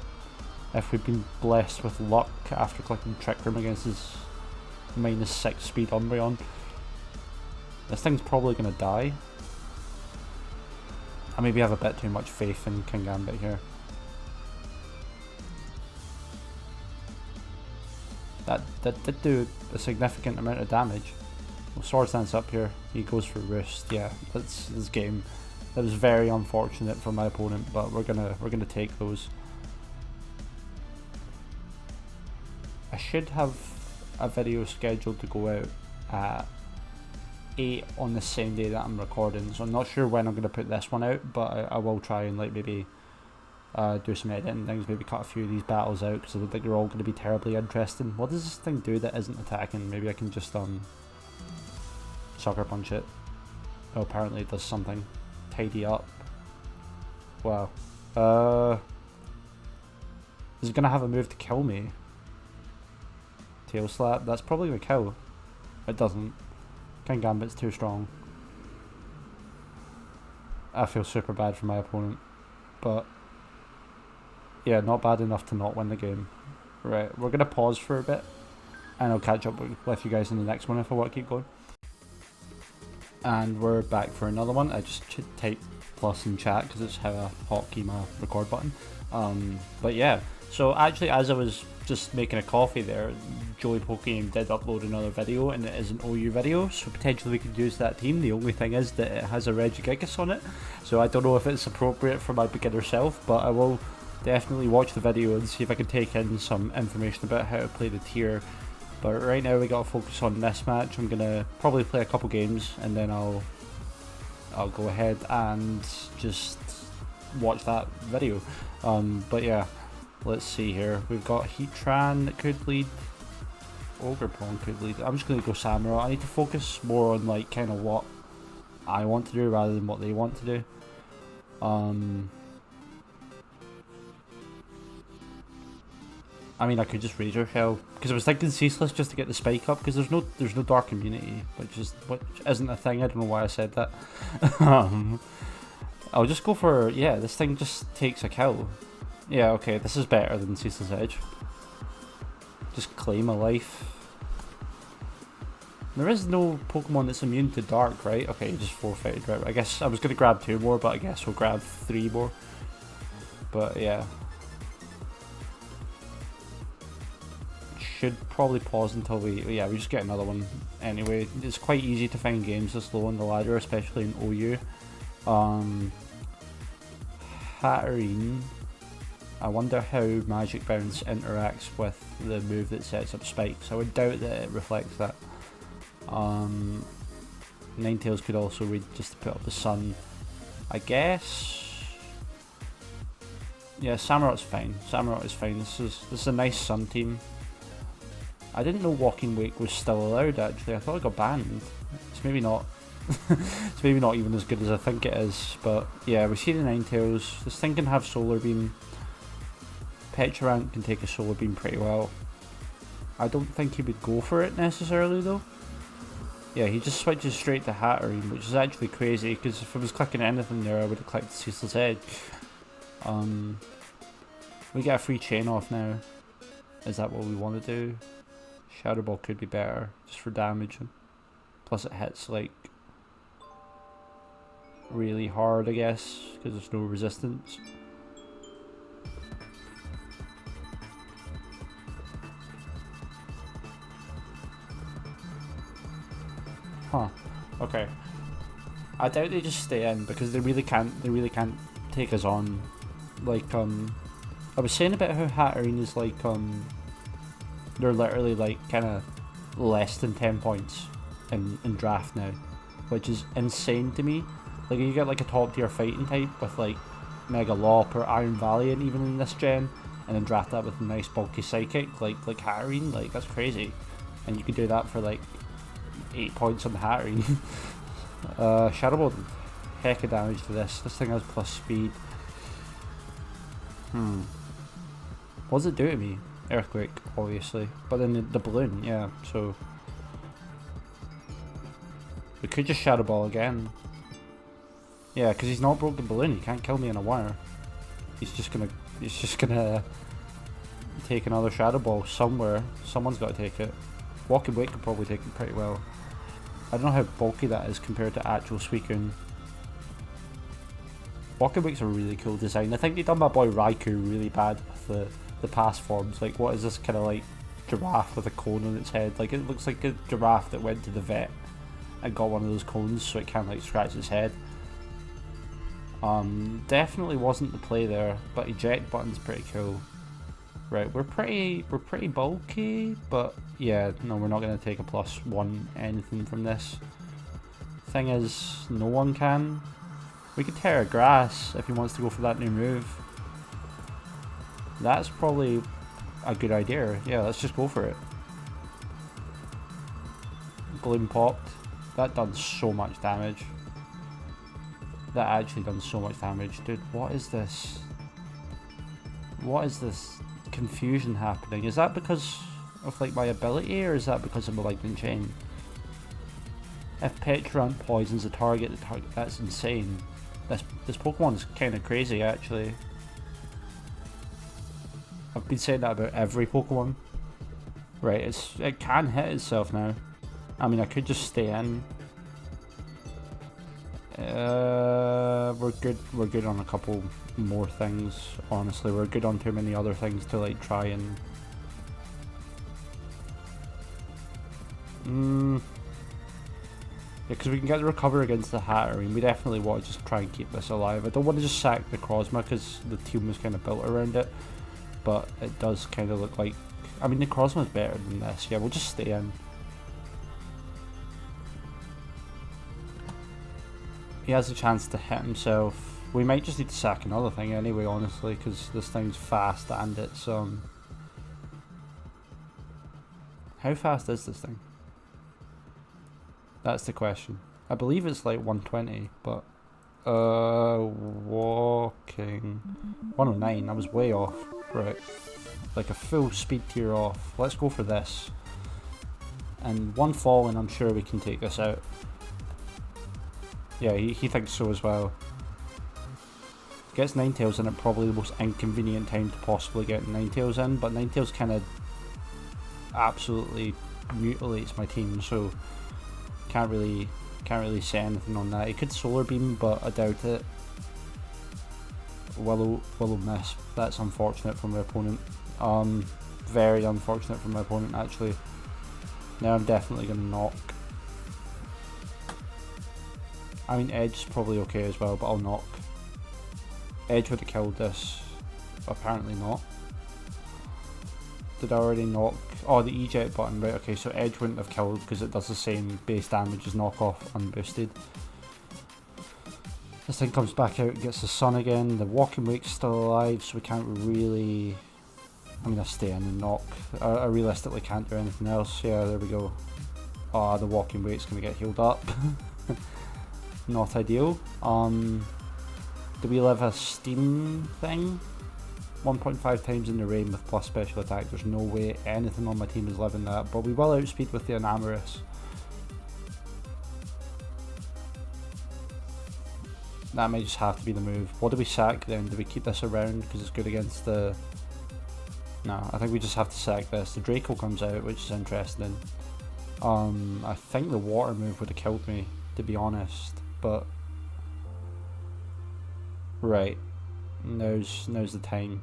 If we've been blessed with luck after clicking Trick Room against his minus 6 speed Umbreon, this thing's probably gonna die. I maybe have a bit too much faith in Kingambit here. That did do a significant amount of damage. Well, Swords Dance up here. He goes for Roost. Yeah, that's his game. That was very unfortunate for my opponent, but we're gonna take those. I should have a video scheduled to go out at 8 on the same day that I'm recording, so I'm not sure when I'm going to put this one out, but I will try and like maybe do some editing things, maybe cut a few of these battles out because I don't think they're all going to be terribly interesting. What does this thing do that isn't attacking? Maybe I can just Sucker Punch it. Oh, apparently it does something. Tidy up. Wow. Is it going to have a move to kill me? Tail Slap? That's probably going to kill. It doesn't. Kingambit's too strong. I feel super bad for my opponent. But yeah, not bad enough to not win the game. Right, we're going to pause for a bit and I'll catch up with you guys in the next one if I want to keep going. And we're back for another one. I just type plus in chat because it's how I hotkey my record button. But yeah, so actually as I was just making a coffee there, Joey Pokegame did upload another video and it is an OU video, so potentially we could use that team. The only thing is that it has a Regigigas on it, so I don't know if it's appropriate for my beginner self, but I will definitely watch the video and see if I can take in some information about how to play the tier. But right now we gotta focus on this match. I'm gonna probably play a couple games and then I'll go ahead and just watch that video. But yeah, let's see here. We've got Heatran that could lead. Ogerpon could lead. I'm just gonna go Samurott. I need to focus more on like kind of what I want to do rather than what they want to do. I mean, I could just Razor Shell because I was thinking Ceaseless just to get the spike up because there's no Dark Immunity, which isn't a thing. I don't know why I said that. I'll just go for, yeah, this thing just takes a kill. Yeah, okay, this is better than Ceaseless Edge. Just claim a life. There is no Pokemon that's immune to Dark, right? Okay, you just forfeited, right? I guess I was going to grab 2 more, but I guess we'll grab 3 more. But yeah. Should probably pause until we just get another one anyway. It's quite easy to find games this low on the ladder, especially in OU. Hatterene. I wonder how Magic Bounce interacts with the move that sets up spikes. I would doubt that it reflects that. Ninetales could also read just to put up the sun, I guess. Yeah, Samurot's fine. Samurott is fine. This is a nice sun team. I didn't know Walking Wake was still allowed actually. I thought it got banned. It's maybe not. It's maybe not even as good as I think it is. But yeah, we see the Ninetales. This thing can have Solar Beam. Petrant can take a Solar Beam pretty well. I don't think he would go for it necessarily though. Yeah, he just switches straight to Hatterene, which is actually crazy because if I was clicking anything there I would have clicked Ceaseless Edge. We get a free chain off now. Is that what we want to do? Shadow Ball could be better, just for damage. Plus it hits like really hard, I guess, because there's no resistance. Huh. Okay. I doubt they just stay in because they really can't take us on. Like I was saying about how Hatterene is like they're literally like kinda less than 10 points in draft now. Which is insane to me. Like you get like a top tier fighting type with like Mega Lop or Iron Valiant even in this gen, and then draft that with a nice bulky psychic like Hatterene, like that's crazy. And you could do that for like 8 points on the Hatterene. Shadow Ball did heck of damage to this. This thing has plus speed. What does it do to me? Earthquake, obviously. But then the balloon, yeah, so we could just Shadow Ball again. Yeah, because he's not broke the balloon, he can't kill me in a wire. He's just gonna take another Shadow Ball somewhere. Someone's gotta take it. Walking Wake could probably take it pretty well. I don't know how bulky that is compared to actual Suicune. Walking Wake's a really cool design. I think they done my boy Raikou really bad with the past forms. Like, what is this kind of like giraffe with a cone on its head? Like, it looks like a giraffe that went to the vet and got one of those cones so it can't like scratch its head. Definitely wasn't the play there, but eject button's pretty cool. Right, we're pretty bulky, but yeah, no, we're not going to take a +1 anything from this. Thing is, no one can. We could Terra Grass if he wants to go for that new move. That's probably a good idea. Yeah, let's just go for it. Balloon popped. That done so much damage. That actually done so much damage. Dude, what is this? What is this confusion happening? Is that because of like my ability, or is that because of Malignant Chain? If Petrant poisons the target, that's insane. This Pokemon's kind of crazy actually. I've been saying that about every Pokemon. Right, it can hit itself now. I mean, I could just stay in. We're good on a couple more things, honestly. We're good on too many other things to like try and yeah, because we can get the recover against the Hatterene. We definitely want to just try and keep this alive. I don't want to just sack Necrozma because the team was kind of built around it, but it does kind of look like, I mean, Necrozma is better than this. Yeah, we'll just stay in. He has a chance to hit himself. We might just need to sack another thing anyway, honestly, because this thing's fast and it's how fast is this thing? That's the question. I believe it's like 120, but Walking. 109, I was way off. Right. Like a full speed tier off. Let's go for this. And one fall and I'm sure we can take this out. Yeah, he thinks so as well. Gets Ninetales in at probably the most inconvenient time to possibly get Ninetales in, but Ninetales kind of absolutely mutilates my team, so can't really say anything on that. He could Solar Beam, but I doubt it. Willow miss. That's unfortunate from my opponent. Very unfortunate from my opponent actually. Now I'm definitely gonna knock. I mean, Edge is probably okay as well, but I'll knock. Edge would have killed this. Apparently not. Did I already knock? Oh, the eject button, right, okay, so Edge wouldn't have killed because it does the same base damage as knockoff unboosted. This thing comes back out, gets the sun again, the walking wake's still alive, so we can't really... I'm gonna stay in and knock. I realistically can't do anything else. Yeah, there we go. Ah, the walking wake's gonna get healed up. Not ideal. Do we live a steam thing? 1.5 times in the rain with plus special attack. There's no way anything on my team is living that, but we will outspeed with the Enamorous. That might just have to be the move. What do we sack then? Do we keep this around because it's good against the... No, I think we just have to sack this. The Draco comes out, which is interesting. I think the water move would have killed me, to be honest, but... Right, now's the time.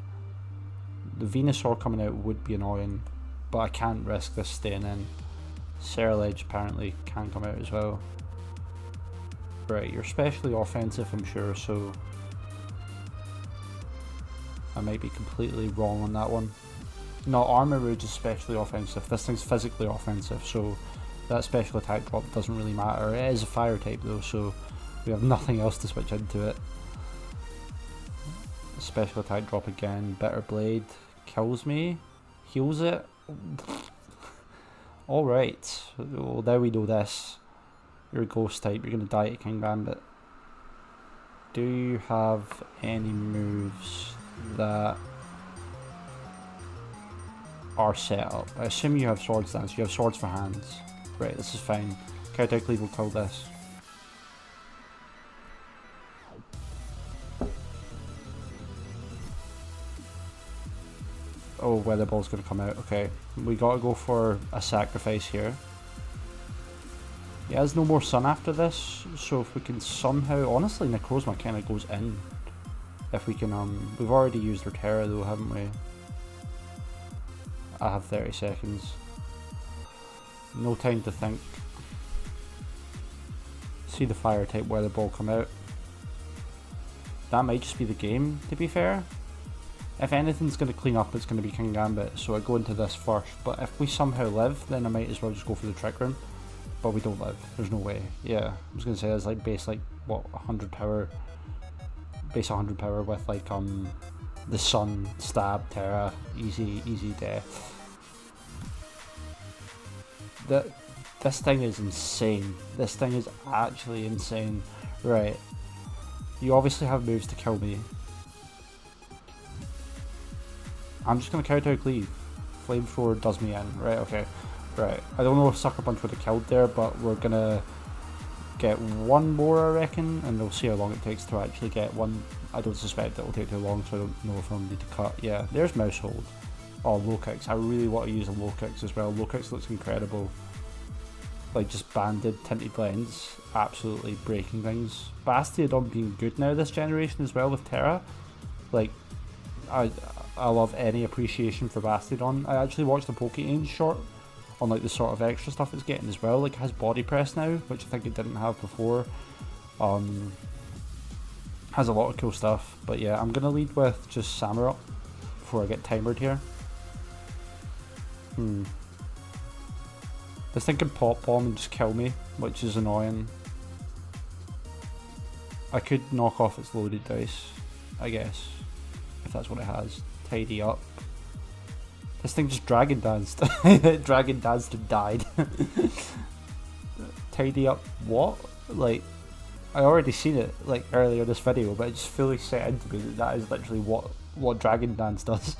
The Venusaur coming out would be annoying, but I can't risk this staying in. Ceruledge apparently can come out as well. Right, you're especially offensive, I'm sure, so I might be completely wrong on that one. No, Armor is especially offensive. This thing's physically offensive, so that special attack drop doesn't really matter. It is a fire type though, so we have nothing else to switch into it. Special attack drop again. Bitter Blade kills me, heals it. Alright, well there we know this. You're a ghost type, you're gonna die at King Gambit. Do you have any moves that are set up? I assume you have Swords Dance, you have Swords for Hands. Right, this is fine. Counter Cleave will kill this. Oh, Weather Ball's gonna come out. Okay, we gotta go for a sacrifice here. He has no more sun after this, so if we can somehow... Honestly, Necrozma kind of goes in. If we can... We've already used our Terra though, haven't we? I have 30 seconds. No time to think. See the Fire type Weather Ball come out. That might just be the game, to be fair. If anything's going to clean up, it's going to be King Gambit, so I go into this first. But if we somehow live, then I might as well just go for the Trick Room. But we don't live. There's no way. Yeah, I was going to say it's like base like, what, 100 power. Base 100 power with like the Sun, Stab, Terra, easy death. This thing is insane. This thing is actually insane. Right. You obviously have moves to kill me. I'm just going to counter Cleave. Flamethrower does me in. Right, okay. Right. I don't know if Sucker Punch would have killed there, but we're going to get one more, I reckon, and we'll see how long it takes to actually get one. I don't suspect it will take too long, so I don't know if I'll need to cut. Yeah, there's Mouse Hold. Oh, Low Kicks. I really want to use a Low Kicks as well. Low Kicks looks incredible. Like, just banded, tinted lens. Absolutely breaking things. Bastiodon being good now this generation as well with Terra. Like, I love any appreciation for Bastiodon. I actually watched the Pokepaste short on like the sort of extra stuff it's getting as well. Like, it has Body Press now, which I think it didn't have before. Has a lot of cool stuff. But yeah, I'm gonna lead with just Samurott before I get timered here. This thing can Pop Bomb and just kill me, which is annoying. I could knock off its loaded dice, I guess, if that's what it has. Tidy Up. This thing just Dragon Danced. Dragon Danced and died. Tidy Up what? Like, I already seen it like earlier in this video, but it just fully set into me that that is literally what Dragon Dance does.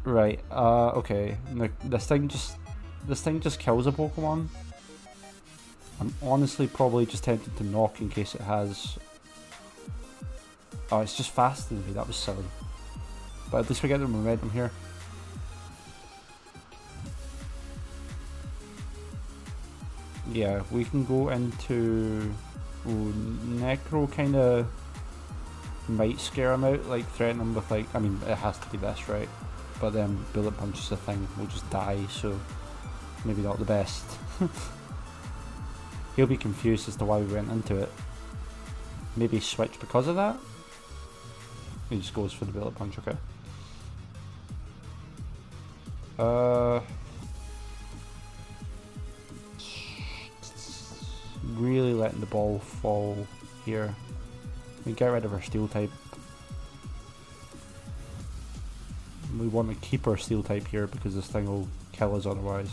Right. Okay. This thing just kills a Pokemon. I'm honestly probably just tempted to knock in case it has. Oh, it's just faster than me. That was silly. But at least we get the momentum here. Yeah, we can go into. Ooh, Necro kind of might scare him out, like threaten him with like. I mean, it has to be this, right? But then Bullet Punch is the thing. We'll just die, so maybe not the best. He'll be confused as to why we went into it. Maybe switch because of that? He just goes for the Bullet Punch, okay. Really letting the ball fall here. We get rid of our Steel type. We want to keep our Steel type here because this thing will kill us otherwise.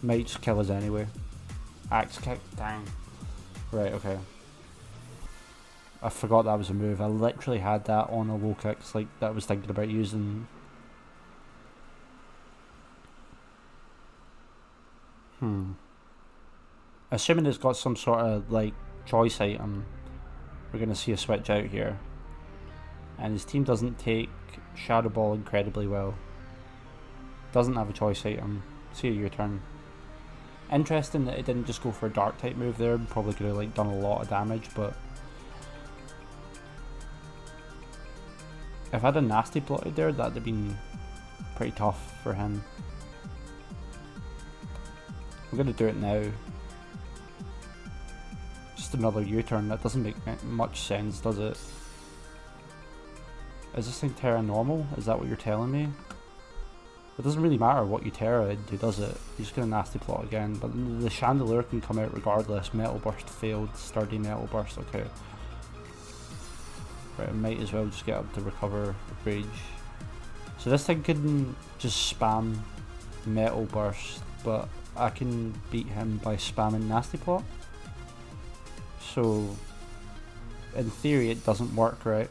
Might just kill us anyway. Axe kick, dang. Right, okay. I forgot that was a move. I literally had that on a low kicks, like that I was thinking about using. Assuming it's got some sort of like choice item, we're gonna see a switch out here. And his team doesn't take Shadow Ball incredibly well. Doesn't have a choice item. See your turn. Interesting that it didn't just go for a Dark type move there. Probably could have like done a lot of damage, but if I had a Nasty plotted there, that'd have been pretty tough for him. I'm gonna do it now. Just another U-turn. That doesn't make much sense, does it? Is this thing Terra normal? Is that what you're telling me? It doesn't really matter what you Terra into, does it? You're just gonna Nasty Plot again, but the Chandelier can come out regardless. Metal Burst failed, Sturdy Metal Burst, okay. Right, I might as well just get up to recover the bridge. So this thing can just spam Metal Burst, but I can beat him by spamming Nasty Plot. So, in theory it doesn't work, right?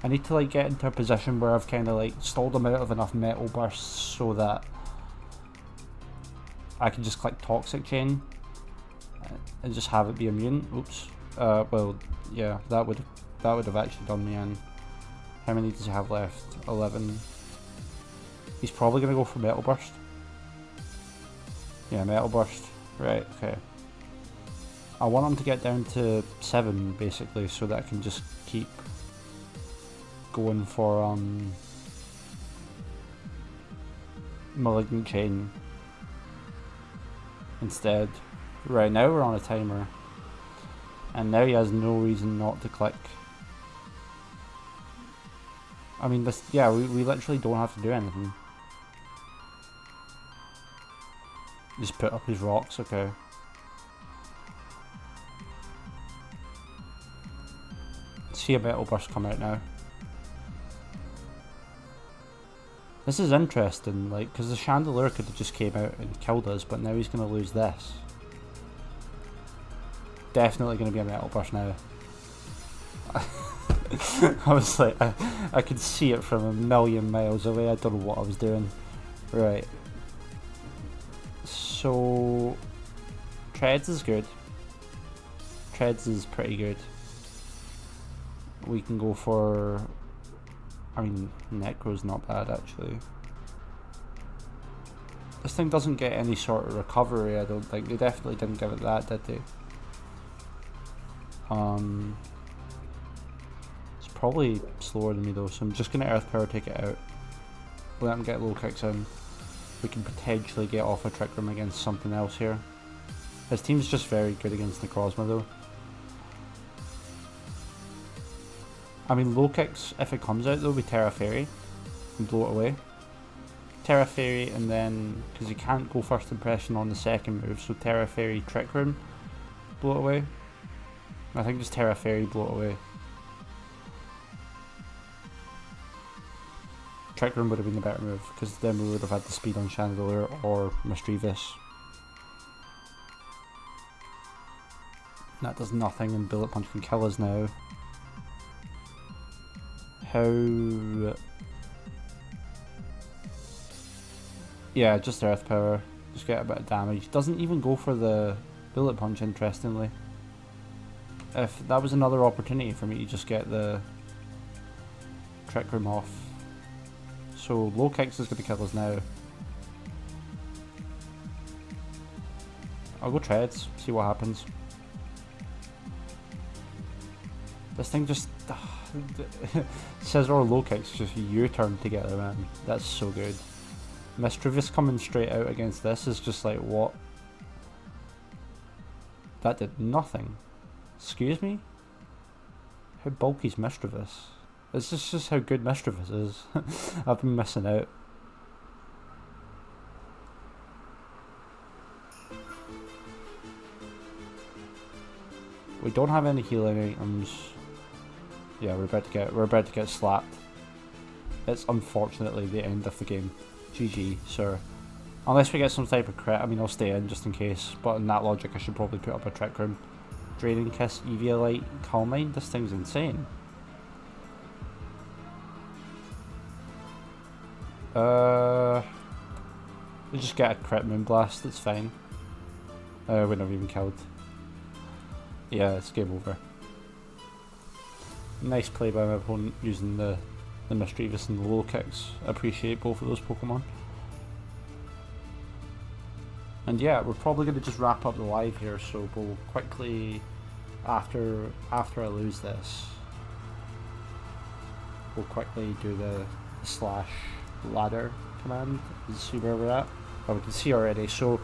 I need to like get into a position where I've kind of like stalled him out of enough Metal Bursts so that I can just click Toxic Chain and just have it be immune. Oops. Well, yeah, that would have actually done me in. How many does he have left? 11. He's probably gonna go for Metal Burst. Yeah, Metal Burst. Right. Okay. I want him to get down to 7 basically, so that I can just keep going for Malignant Chain instead. Right, now we're on a timer, and now he has no reason not to click. I mean, this, yeah, we literally don't have to do anything. Just put up his rocks, okay. See a Metal Burst come out now. This is interesting, like, because the Chandelier could have just came out and killed us, but now he's going to lose this. Definitely going to be a Metal Burst now. I was like, I could see it from a million miles away. I don't know what I was doing. Right. So, Treads is good. Treads is pretty good. We can go for... I mean, Necro's not bad actually. This thing doesn't get any sort of recovery, I don't think. They definitely didn't give it that, did they? It's probably slower than me though, so I'm just going to Earth Power take it out. Let him get low kicks in. We can potentially get off a Trick Room against something else here. His team's just very good against Necrozma though. I mean, low kicks, if it comes out though, we Terra Fairy and blow it away. Terra Fairy, and then, because you can't go first impression on the second move, so Terra Fairy, Trick Room, blow it away. I think just Terra Fairy, blow it away. Trick Room would have been the better move, because then we would have had the speed on Chandelier or Mischievous. That does nothing, and Bullet Punch can kill us now. How... Yeah, just Earth Power. Just get a bit of damage. Doesn't even go for the Bullet Punch, interestingly. If that was another opportunity for me to just get the Trick Room off. So low kicks is going to kill us now. I'll go Treads, see what happens. This thing just... Scissor or low kicks just U-turn together, man. That's so good. Mischievous coming straight out against this is just like, what? That did nothing. Excuse me? How bulky is Mischievous? It's just how good Mischievous is. I've been missing out. We don't have any healing items. Yeah, we're about to get slapped. It's unfortunately the end of the game. GG, sir. Unless we get some type of crit, I mean, I'll stay in just in case. But in that logic, I should probably put up a Trick Room. Draining Kiss, Eviolite, Calm Mind. This thing's insane. We just get a crit Moonblast. It's fine. We're not even killed. Yeah, it's game over. Nice play by my opponent using the Mischievous and the low kicks. I appreciate both of those Pokemon. And yeah, we're probably going to just wrap up the live here, so we'll quickly, after I lose this, we'll quickly do the slash ladder command and see where we're at. Oh, we can see already, so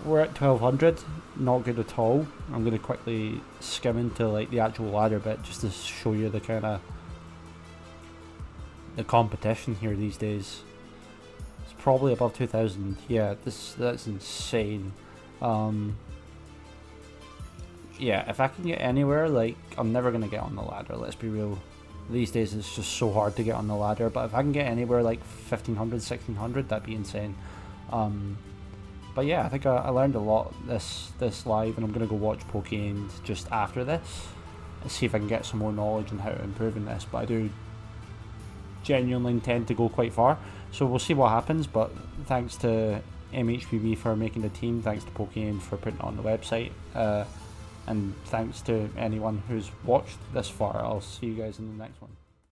we're at 1200, not good at all. I'm going to quickly skim into like the actual ladder bit just to show you the kind of the competition here these days. It's probably above 2000. Yeah, that's insane. Yeah, if I can get anywhere, like, I'm never going to get on the ladder, let's be real. These days it's just so hard to get on the ladder, but if I can get anywhere like 1500, 1600, that'd be insane. But yeah, I think I learned a lot this live, and I'm going to go watch Pokeend just after this and see if I can get some more knowledge on how to improve in this. But I do genuinely intend to go quite far, so we'll see what happens. But thanks to MHPB for making the team, thanks to Pokeend for putting it on the website, and thanks to anyone who's watched this far. I'll see you guys in the next one.